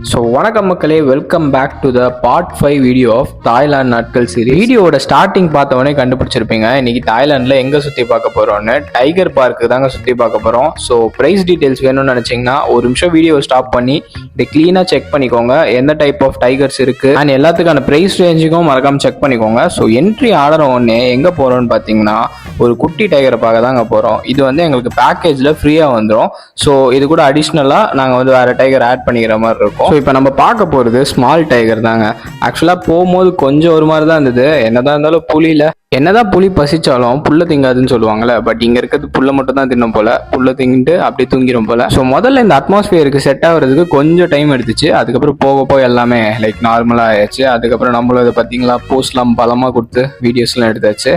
So வணக்கம் மக்களே, welcome back to the part 5 video of Thailand நாட்கள் சீரிஸ். வீடியோட ஸ்டார்டிங் பார்த்தவொடனே கண்டுபிடிச்சிருப்பீங்க இன்னைக்கு தாய்லாண்டில் எங்கே சுற்றி பார்க்க போகிறோம்னு. டைகர் பார்க்கு தாங்க சுற்றி பார்க்க போகிறோம். ஸோ ப்ரைஸ் டீட்டெயில்ஸ் வேணும்னு நினச்சிங்கன்னா ஒரு நிமிஷம் வீடியோ ஸ்டாப் பண்ணி இதை க்ளீனாக செக் பண்ணிக்கோங்க. எந்த டைப் ஆஃப் டைகர்ஸ் இருக்குது அண்ட் எல்லாத்துக்கான ப்ரைஸ் ரேஞ்சுக்கும் மறக்காமல் செக் பண்ணிக்கோங்க. ஸோ என்ட்ரி ஆடுற உடனே எங்கே போகிறோம்னு பார்த்தீங்கன்னா ஒரு குட்டி டைகரை பார்க்க தாங்க போகிறோம். இது வந்து எங்களுக்கு பேக்கேஜில் ஃப்ரீயாக வந்துடும். ஸோ இது கூட அடிஷ்னலாக நாங்கள் வந்து வேறு டைகர் ஆட் பண்ணிக்கிற மாதிரி இருக்கும். ஸோ இப்போ நம்ம பார்க்க போகிறது ஸ்மால் டைகர் தாங்க. ஆக்சுவலாக போகும்போது கொஞ்சம் ஒரு மாதிரி தான் இருந்தது. என்னதான் இருந்தாலும் என்னதான் புலி பசிச்சாலும் புல்ல திங்காதுன்னு சொல்லுவாங்கல்ல. பட் இங்கே இருக்கிறது புல்ல மட்டும் தான் தின்னும் போல. புல்ல திங்கிட்டு அப்படியே தூங்கிடும் போல. ஸோ முதல்ல இந்த அட்மாஸ்பியருக்கு செட் ஆகுறதுக்கு கொஞ்சம் டைம் எடுத்துச்சு. அதுக்கப்புறம் போக எல்லாமே லைக் நார்மலாக ஆயிடுச்சு. அதுக்கப்புறம் நம்மளும் இதை பார்த்தீங்களா போஸ்ட்லாம் பலமாக கொடுத்து வீடியோஸ்லாம் எடுத்தாச்சு.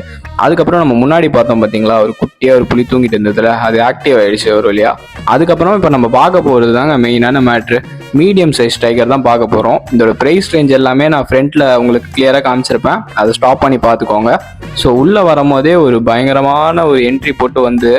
அதுக்கப்புறம் நம்ம முன்னாடி பார்த்தோம் பார்த்தீங்களா ஒரு குட்டியாக ஒரு புலி தூங்கிட்டு இருந்ததுல, அது ஆக்டிவ் ஆயிடுச்சு ஒரு வழியா. அதுக்கப்புறம் இப்போ நம்ம பார்க்க போகிறது தாங்க மெயினான மேட்ரு. மீடியம் சைஸ் டைகர் தான் பார்க்க போகிறோம். இதோட ப்ரைஸ் ரேஞ்ச் எல்லாமே நான் ஃப்ரண்ட்டில் உங்களுக்கு கிளியராக காமிச்சிருப்பேன். அதை ஸ்டாப் பண்ணி பார்த்துக்கோங்க. ஸோ உள்ளே வரும்போதே ஒரு பயங்கரமான ஒரு என்ட்ரி போட்டு வந்து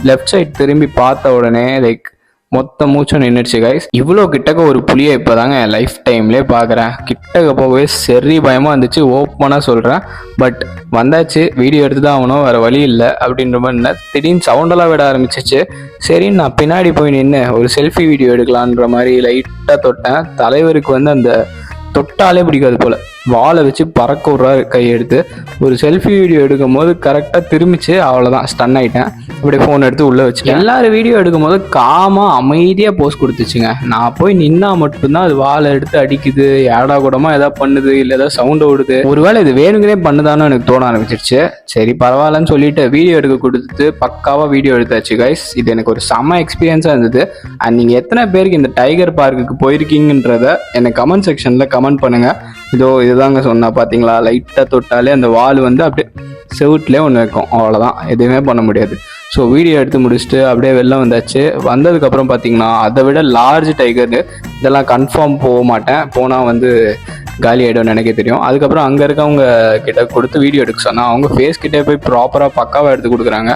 லெஃப்ட் சைட் திரும்பி பார்த்த உடனே லைக் மொத்த மூச்சும் நின்றுச்சு கைஸ். இவ்வளோ கிட்டக்க ஒரு புளியை இப்போ தாங்க என் லைஃப் டைம்லேயே பார்க்குறேன். கிட்டக்க போகவே சரி பயமாக இருந்துச்சு, ஓப்பனாக சொல்கிறேன். பட் வந்தாச்சு, வீடியோ எடுத்து தான் ஆகணும், வேறு வழி இல்லை அப்படின்ற மாதிரி இல்லை. திடீர்னு சவுண்டெல்லாம் விட ஆரம்பிச்சிச்சு. சரின்னு நான் பின்னாடி போய் நின்று ஒரு செல்ஃபி வீடியோ எடுக்கலான்ற மாதிரி லைட்டாக தொட்டேன். தலைவருக்கு வந்து அந்த தொட்டாலே பிடிக்காது போல், வாழை வச்சு பறக்க விட்றாரு கையெடுத்து. ஒரு செல்ஃபி வீடியோ எடுக்கும் போது கரெக்டாக திரும்பிச்சு, அவ்வளோதான் ஸ்டன் ஆகிட்டேன். அப்படியே ஃபோன் எடுத்து உள்ளே வச்சு எல்லாரும் வீடியோ எடுக்கும் போது காமாக அமைதியாக போஸ்ட் கொடுத்துச்சுங்க. நான் போய் நின்னா மட்டும்தான் அது வாழை எடுத்து அடிக்குது, ஏடா கூடமாக எதாவது பண்ணுது, இல்லை ஏதாவது சவுண்டை விடுது. ஒருவேளை இது வேணுங்கனே பண்ணுதான்னு எனக்கு தோண ஆரம்பிச்சிருச்சு. சரி பரவாயில்லன்னு சொல்லிட்டு வீடியோ எடுக்க கொடுத்து பக்காவாக வீடியோ எடுத்தாச்சு கைஸ். இது எனக்கு ஒரு செம்ம எக்ஸ்பீரியன்ஸாக இருந்தது. அண்ட் நீங்கள் எத்தனை பேருக்கு இந்த டைகர் பார்க்குக்கு போயிருக்கீங்கன்றத எனக்கு கமெண்ட் செக்ஷனில் கமெண்ட் பண்ணுங்கள். இதுதாங்க சொன்னா பார்த்தீங்களா, லைட்டாக தொட்டாலே அந்த வால் வந்து அப்படியே செவுட்லேயே ஒன்று வைக்கும், அவ்வளோதான், எதுவுமே பண்ண முடியாது. ஸோ வீடியோ எடுத்து முடிச்சுட்டு அப்படியே வெளில வந்தாச்சு. வந்ததுக்கப்புறம் பார்த்தீங்கன்னா அதை விட லார்ஜ் டைகர், இதெல்லாம் கன்ஃபார்ம் போக மாட்டேன், போனால் வந்து காலி ஆகிடும்னு எனக்கு தெரியும். அதுக்கப்புறம் அங்கே இருக்கவங்க கிட்ட கொடுத்து வீடியோ எடுக்க சொன்னால் அவங்க ஃபேஸ் கிட்டே போய் ப்ராப்பராக பக்காவாக எடுத்து கொடுக்குறாங்க.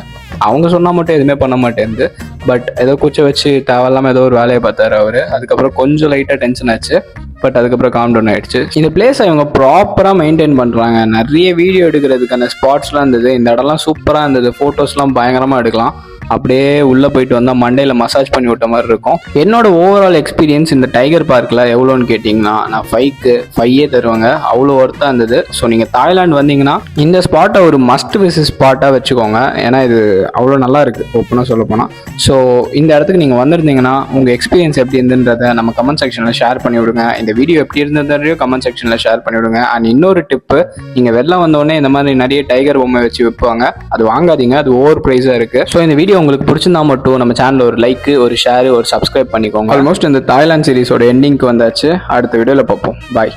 அவங்க சொன்னால் மட்டும் எதுவுமே பண்ண மாட்டேங்குது. பட் ஏதோ குச்சை வச்சு தேவையில்லாமல் ஏதோ ஒரு வேலையை பார்த்தாரு அவர். அதுக்கப்புறம் கொஞ்சம் லைட்டாக டென்ஷன் ஆச்சு. பட் அதுக்கப்புறம் காம் டவுன் ஆயிடுச்சு. இந்த பிளேஸ் அவங்க ப்ராப்பராக மெயின்டைன் பண்ணுறாங்க. நிறைய வீடியோ எடுக்கிறதுக்கான ஸ்பாட்ஸ்லாம் இருந்தது. இந்த இடம்லாம் சூப்பராக இருந்தது. ஃபோட்டோஸ்லாம் பயங்கரமாக எடுக்கலாம். அப்படியே உள்ளே போயிட்டு வந்தால் மண்டையில் மசாஜ் பண்ணி விட்ட மாதிரி இருக்கும். என்னோட ஓவரால் எக்ஸ்பீரியன்ஸ் இந்த டைகர் பார்க்கில் எவ்வளோன்னு கேட்டிங்கன்னா நான் 5 தருவாங்க. அவ்வளோ ஒர்த்தாக இருந்தது. ஸோ நீங்கள் தாய்லாந்து வந்தீங்கன்னா இந்த ஸ்பாட்டை ஒரு மஸ்ட் விசிட் ஸ்பாட்டாக வச்சுக்கோங்க. ஏன்னா இது அவ்வளோ நல்லா இருக்குது ஓப்பனாக சொல்ல போனால். ஸோ இந்த இடத்துக்கு நீங்கள் வந்திருந்தீங்கன்னா உங்கள் எக்ஸ்பீரியன்ஸ் எப்படி இருந்துன்றதை நம்ம கமெண்ட் செக்ஷனில் ஷேர் பண்ணி விடுங்க. இந்த வீடியோ எப்படி இருந்ததையும் கமெண்ட் செக்ஷனில் ஷேர் பண்ணி விடுங்க. அண்ட் இன்னொரு டிப்பு, நீங்கள் வெளில வந்தோடனே இந்த மாதிரி நிறைய டைகர் பொம்மை வச்சு விற்பாங்க, அது வாங்காதீங்க, அது ஓவர் ப்ரைஸாக இருக்குது. ஸோ இந்த வீடியோ உங்களுக்கு பிடிச்சிருந்தா மட்டும் நம்ம சேனல் ஒரு லைக், ஒரு ஷேர், ஒரு சப்ஸ்கிரைப் பண்ணிக்கோங்க. ஆல்மோஸ்ட் இந்த தாய்லாந்து சீரிஸோட எண்டிங்க்கு வந்தாச்சு. அடுத்த வீடியோவில் பார்ப்போம். பாய்.